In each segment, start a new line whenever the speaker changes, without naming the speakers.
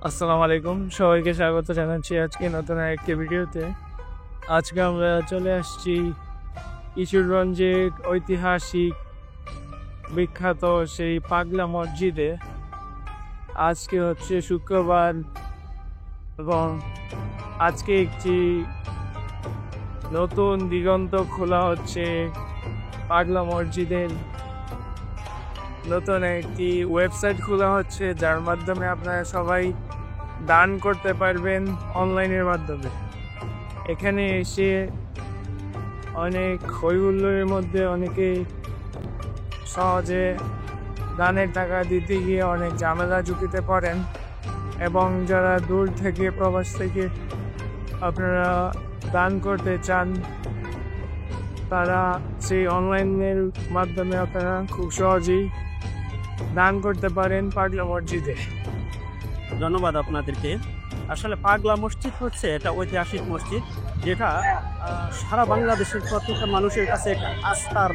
আসসালামু আলাইকুম, সবাইকে স্বাগত জানাচ্ছি আজকে নতুন একটি ভিডিওতে। আজকে আমরা চলে আসছি কিশোরগঞ্জের ঐতিহাসিক বিখ্যাত সেই পাগলা মসজিদে। আজকে হচ্ছে শুক্রবার এবং আজকে একটি নতুন দিগন্ত খোলা হচ্ছে পাগলা মসজিদের। নতুন একটি ওয়েবসাইট খোলা হচ্ছে যার মাধ্যমে আপনারা সবাই দান করতে পারবেন অনলাইনের মাধ্যমে। এখানে এসে অনেক হইহুল্লোড়ের মধ্যে অনেকে সহজে দানের টাকা দিতে গিয়ে অনেক ঝামেলা ঝুঁকিতে পড়েন, এবং যারা দূর থেকে প্রবাস থেকে আপনারা দান করতে চান তারা সেই অনলাইনের মাধ্যমে আপনারা খুব সহজেই দান করতে পারেন পাগলা মসজিদে।
ধন্যবাদ আপনাদেরকে। আসলে পাগলা মসজিদ হচ্ছে এটা ঐতিহাসিক মসজিদ, যেটা সারা বাংলাদেশের প্রত্যেকটা মানুষের কাছে একটা আস্থার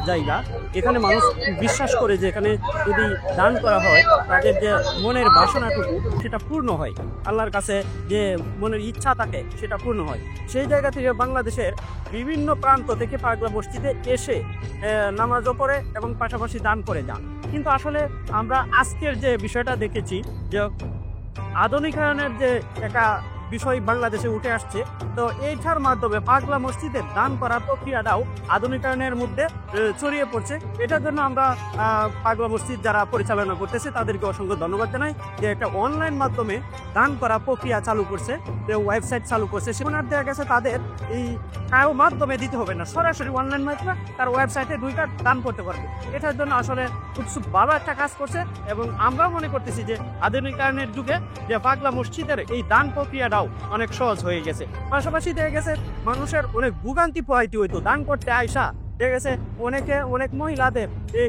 জায়গা। এখানে মানুষ বিশ্বাস করে যে এখানে যদি দান করা হয় তাদের যে মনের বাসনাটুকু সেটা পূর্ণ হয়, আল্লাহর কাছে যে মনের ইচ্ছা থাকে সেটা পূর্ণ হয়। সেই জায়গা থেকে বাংলাদেশের বিভিন্ন প্রান্ত থেকে পাগলা মসজিদে এসে নামাজও পড়ে এবং পাশাপাশি দান করে যান। কিন্তু আসলে আমরা আজকের যে বিষয়টা দেখেছি যে আধুনিকায়নের যে একটা বিষয় বাংলাদেশে উঠে আসছে, তো এইটার মাধ্যমে পাগলা মসজিদের দান করার প্রক্রিয়াটাও আধুনিকায়নের মধ্যে ছড়িয়ে পড়ছে। এটার জন্য আমরা পাগলা মসজিদ যারা পরিচালনা করতেছে তাদেরকে অসংখ্য ধন্যবাদ জানাই যে একটা অনলাইন মাধ্যমে দান করা প্রক্রিয়া চালু করছে, যে ওয়েবসাইট চালু করছে। সেখানে দেখা গেছে তাদের এই কারো মাধ্যমে দিতে হবে না, সরাসরি অনলাইন মাধ্যমে তার ওয়েবসাইটে দুইটা দান করতে পারবে। এটার জন্য আসলে খুব ভালো একটা কাজ করছে, এবং আমরা মনে করতেছি যে আধুনিকায়নের যুগে যে পাগলা মসজিদের এই দান প্রক্রিয়াটাও অনেক সহজ হয়ে গেছে। পাশাপাশি দেখা গেছে মানুষের অনেক ভোগান্তি পোহাইতে হইতো দান করতে আইসা। দেখা গেছে অনেক মহিলাদের এই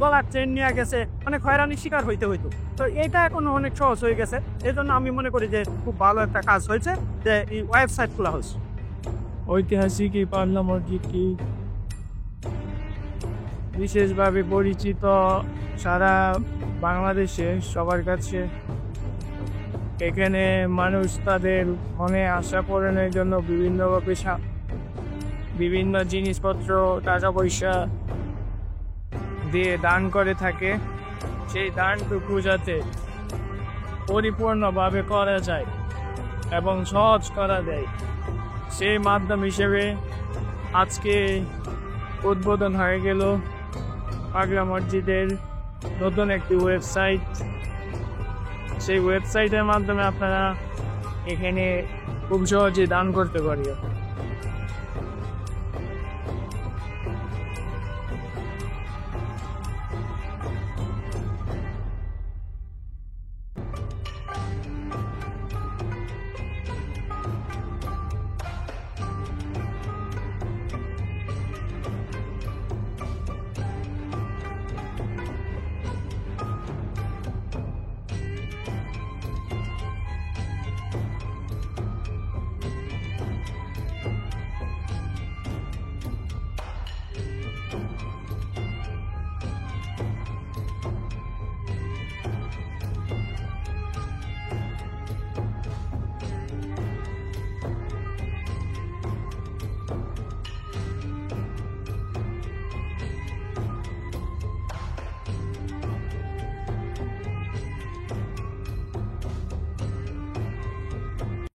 গলার চেন নিয়ে গেছে, অনেক হয়রানির শিকার হইতে হইতো। তো এটা এখন অনেক সহজ হয়ে গেছে। এই জন্য আমি মনে করি যে খুব ভালো একটা কাজ হয়েছে যে এই ওয়েবসাইট খোলা হয়েছে।
ঐতিহাসিক এই পাগলা মসজিদটি বিশেষভাবে পরিচিত সারা বাংলাদেশে সবার কাছে। এখানে মানুষ তাদের মনে আশা পূরণের জন্য বিভিন্নভাবে বিভিন্ন জিনিসপত্র, টাকা পয়সা দিয়ে দান করে থাকে। সেই দানটুকু যাতে পরিপূর্ণভাবে করা যায় এবং সহজ করা যায়, সেই মাধ্যম হিসেবে আজকে উদ্বোধন হয়ে গেল পাগলা মসজিদের নতুন একটি ওয়েবসাইট। সেই ওয়েবসাইটের মাধ্যমে আপনারা এখানে খুব সহজে দান করতে পারেন।